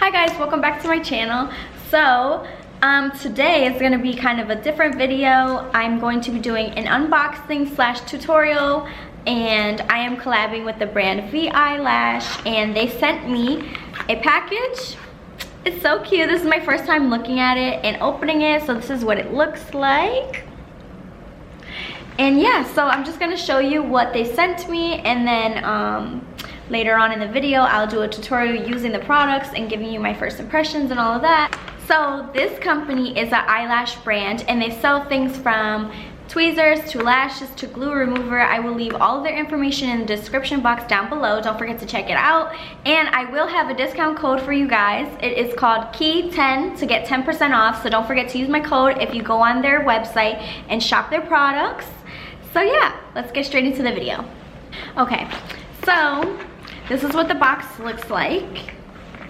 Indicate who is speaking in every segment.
Speaker 1: Hi guys, welcome back to my channel. So today is going to be kind of a different video. I'm going to be doing an unboxing slash tutorial, and I am collabing with the brand Veyelash, and they sent me a package. It's so cute. This is my first time looking at it and opening it, so this is what it looks like. And yeah, so I'm just going to show you what they sent me, and then later on in the video, I'll do a tutorial using the products and giving you my first impressions and all of that. So this company is an eyelash brand, and they sell things from tweezers to lashes to glue remover. I will leave all of their information in the description box down below. Don't forget to check it out. And I will have a discount code for you guys. It is called KEY10 to get 10% off. So don't forget to use my code if you go on their website and shop their products. So yeah, let's get straight into the video. Okay, so this is what the box looks like,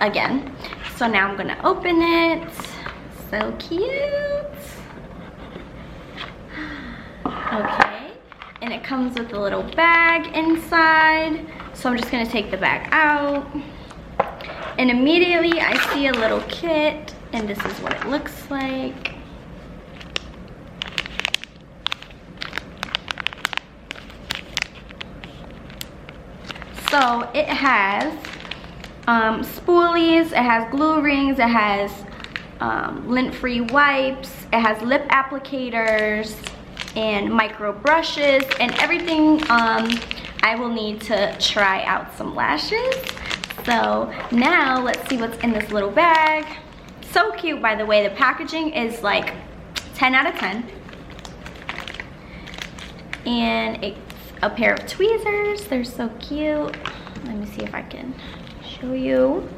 Speaker 1: again. So now I'm gonna open it. So cute. Okay, and it comes with a little bag inside. So I'm just gonna take the bag out. And immediately I see a little kit, and this is what it looks like. So it has spoolies, it has glue rings, it has lint-free wipes, it has lip applicators and micro brushes and everything I will need to try out some lashes. So now let's see what's in this little bag. So cute, by the way. The packaging is like 10 out of 10. And it's a pair of tweezers. They're so cute. Let me see if I can show you.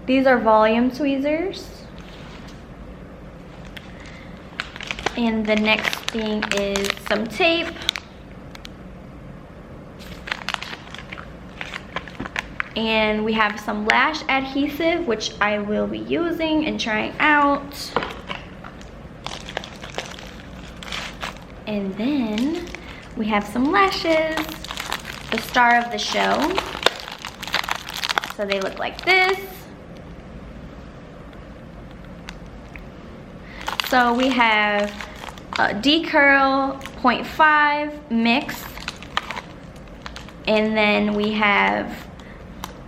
Speaker 1: These are volume tweezers. And the next thing is some tape. And we have some lash adhesive, which I will be using and trying out. And then we have some lashes, the star of the show. So they look like this. So we have a D-Curl 0.5 mix. And then we have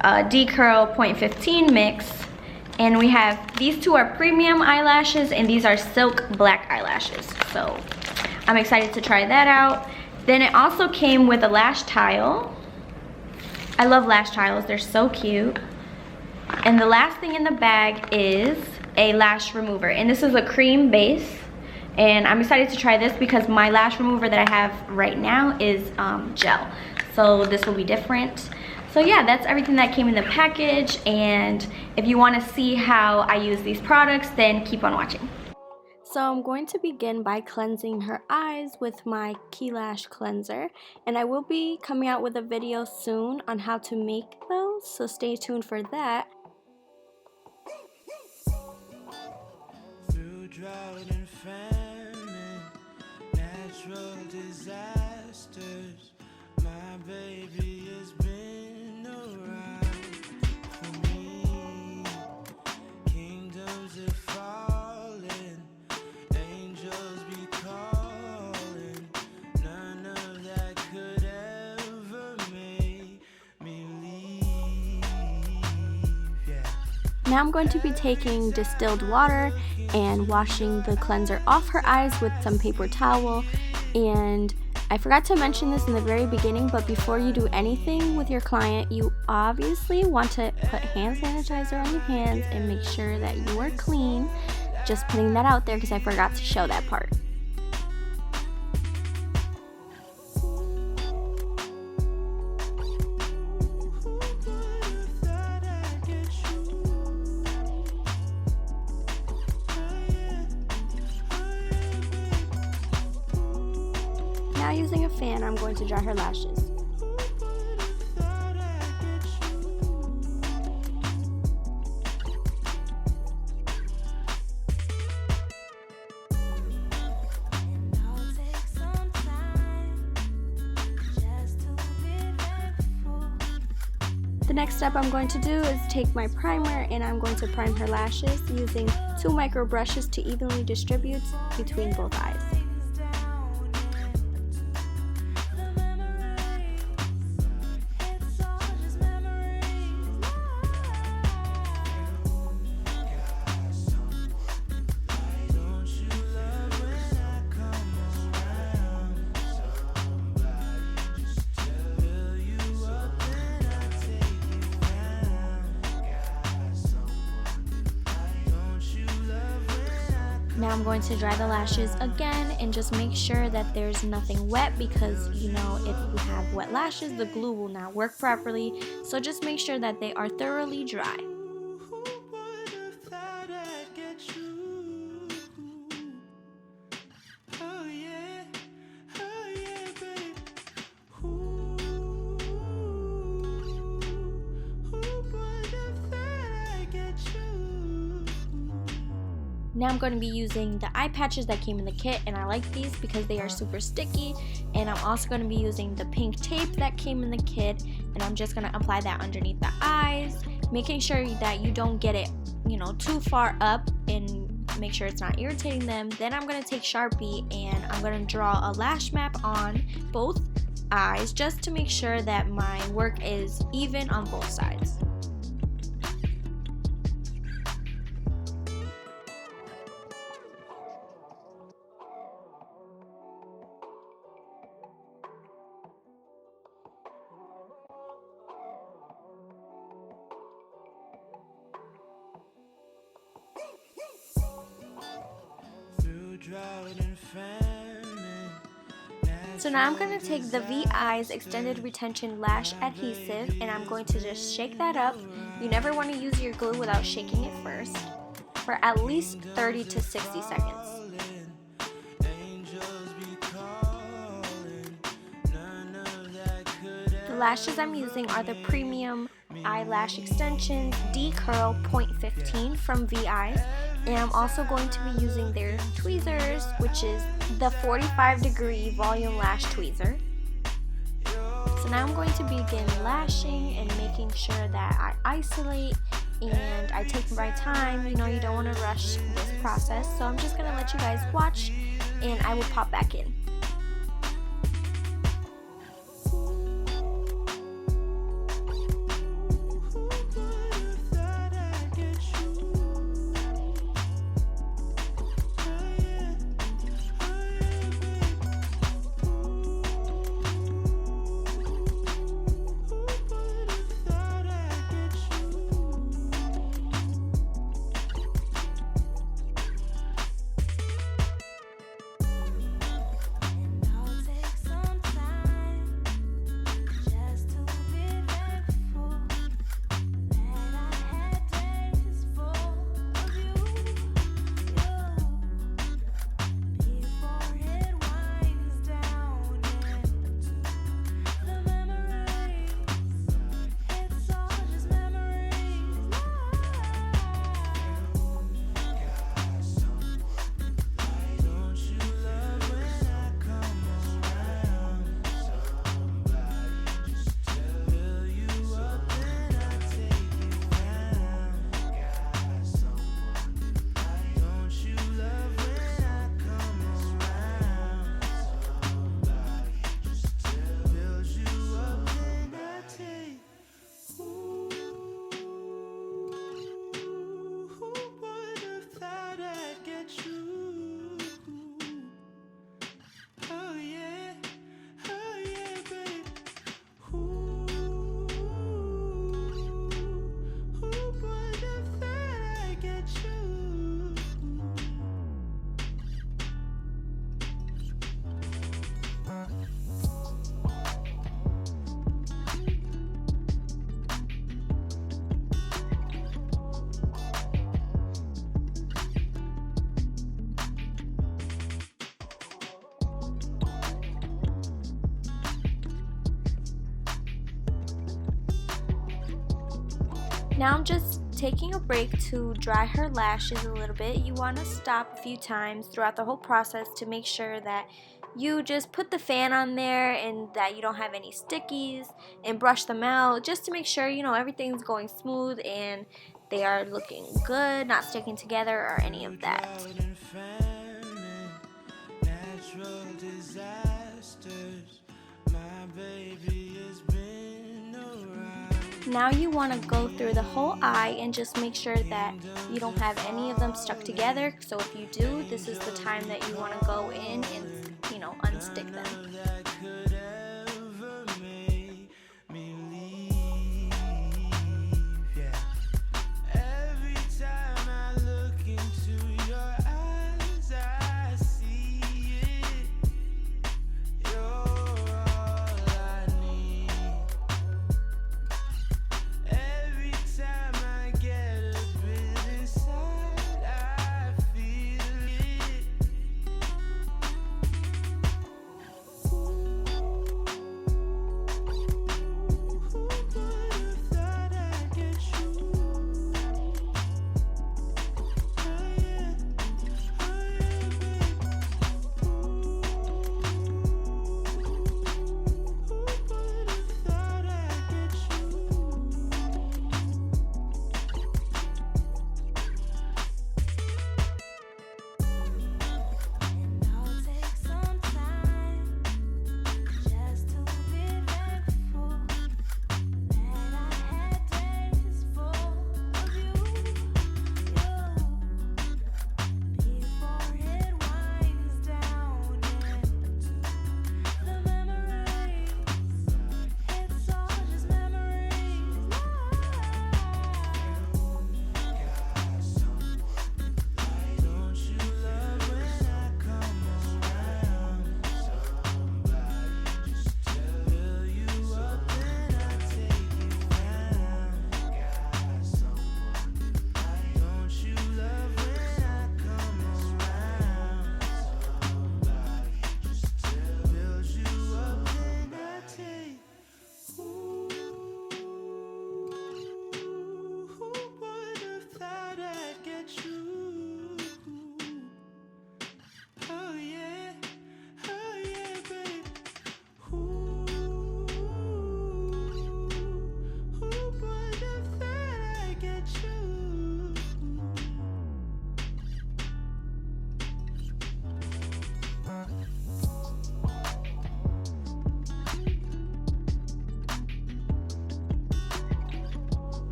Speaker 1: a D-Curl 0.15 mix. And we have, these two are premium eyelashes, and these are silk black eyelashes. So I'm excited to try that out. Then it also came with a lash tile. I love lash tiles, they're so cute. And the last thing in the bag is a lash remover. And this is a cream base. And I'm excited to try this because my lash remover that I have right now is gel. So this will be different. So yeah, that's everything that came in the package. And if you want to see how I use these products, then keep on watching. So I'm going to begin by cleansing her eyes with my Key Lash cleanser, and I will be coming out with a video soon on how to make those, so stay tuned for that.
Speaker 2: Through drought and famine, natural disasters, my baby has been around for me. Kingdoms have fallen, angels be calling, none of that could ever make me leave, yeah.
Speaker 1: Now I'm going to be taking distilled water and washing the cleanser off her eyes with some paper towel. And I forgot to mention this in the very beginning, but before you do anything with your client, you obviously want to put hand sanitizer on your hands and make sure that you are clean. Just putting that out there because I forgot to show that part. Now using a fan, I'm going to dry her lashes. The next step I'm going to do is take my primer and I'm going to prime her lashes using 2 micro brushes to evenly distribute between both eyes. Now I'm going to dry the lashes again and just make sure that there's nothing wet, because you know, if you have wet lashes, the glue will not work properly. So just make sure that they are thoroughly dry. Now I'm going to be using the eye patches that came in the kit, and I like these because they are super sticky. And I'm also going to be using the pink tape that came in the kit, and I'm just going to apply that underneath the eyes, making sure that you don't get it, you know, too far up, and make sure it's not irritating them. Then I'm going to take Sharpie and I'm going to draw a lash map on both eyes just to make sure that my work is even on both sides. So now I'm going to take the V-Eyes Extended Retention Lash Adhesive and I'm going to just shake that up. You never want to use your glue without shaking it first, for at least 30 to 60 seconds. The lashes I'm using are the Premium Eyelash Extensions D-Curl 0.15 from V-Eyes. And I'm also going to be using their tweezers, which is the 45-degree volume lash tweezer. So now I'm going to begin lashing and making sure that I isolate and I take my time. You know, you don't want to rush this process. So I'm just going to let you guys watch and I will pop back in. Now I'm just taking a break to dry her lashes a little bit. You want to stop a few times throughout the whole process to make sure that you just put the fan on there and that you don't have any stickies, and brush them out just to make sure, you know, everything's going smooth and they are looking good, not sticking together or any of that.
Speaker 2: Natural disasters, my baby has been around.
Speaker 1: Now you want to go through the whole eye and just make sure that you don't have any of them stuck together. So if you do, this is the time that you want to go in and, you know, unstick them.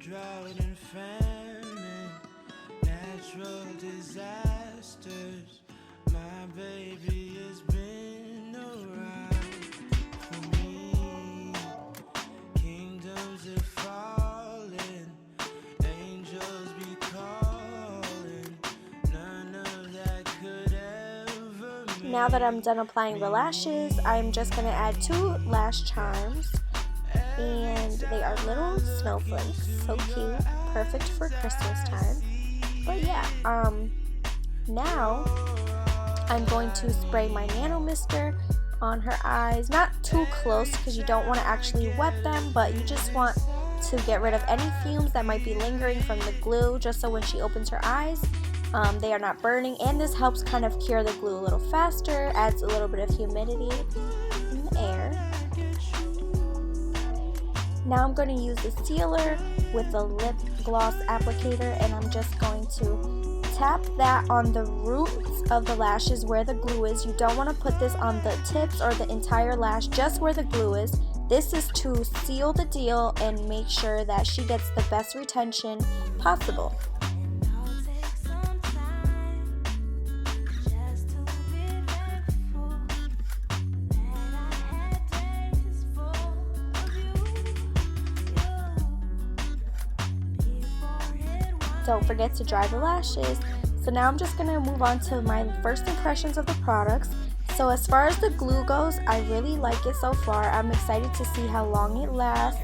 Speaker 2: Drought and famine, natural disasters, my baby has been around for me. Kingdoms are falling, angels be calling, none of that could ever make.
Speaker 1: Now that I'm done applying the lashes, I'm just going to add 2 lash charms. And they are little snowflakes, so cute, perfect for Christmas time. But yeah, now I'm going to spray my nano mister on her eyes, not too close because you don't want to actually wet them, but you just want to get rid of any fumes that might be lingering from the glue, just so when she opens her eyes, they are not burning. And this helps kind of cure the glue a little faster, adds a little bit of humidity in the air. Now I'm going to use the sealer with the lip gloss applicator, and I'm just going to tap that on the roots of the lashes where the glue is. You don't want to put this on the tips or the entire lash, just where the glue is. This is to seal the deal and make sure that she gets the best retention possible. don't forget to dry the lashes. So now I'm just going to move on to my first impressions of the products. So as far as the glue goes, I really like it so far. I'm excited to see how long it lasts,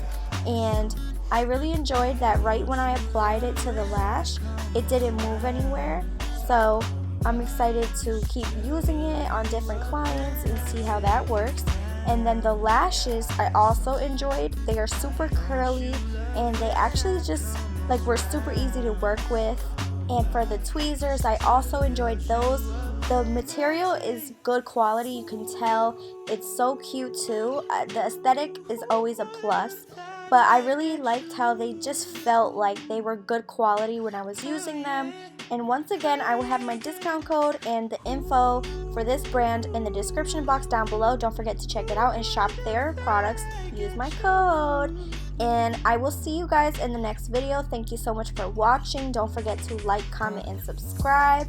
Speaker 1: and I really enjoyed that right when I applied it to the lash, it didn't move anywhere. So I'm excited to keep using it on different clients and see how that works. And then the lashes I also enjoyed. They are super curly and they actually just like were super easy to work with. And for the tweezers, I also enjoyed those. The material is good quality, you can tell. It's so cute too. The aesthetic is always a plus. But I really liked how they just felt like they were good quality when I was using them. And once again, I will have my discount code and the info for this brand in the description box down below. Don't forget to check it out and shop their products. Use my code. And I will see you guys in the next video. Thank you so much for watching. Don't forget to like, comment, and subscribe.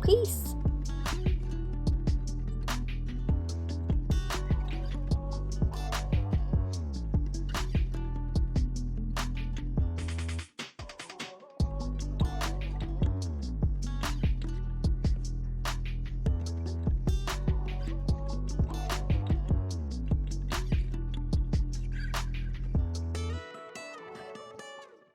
Speaker 1: Peace.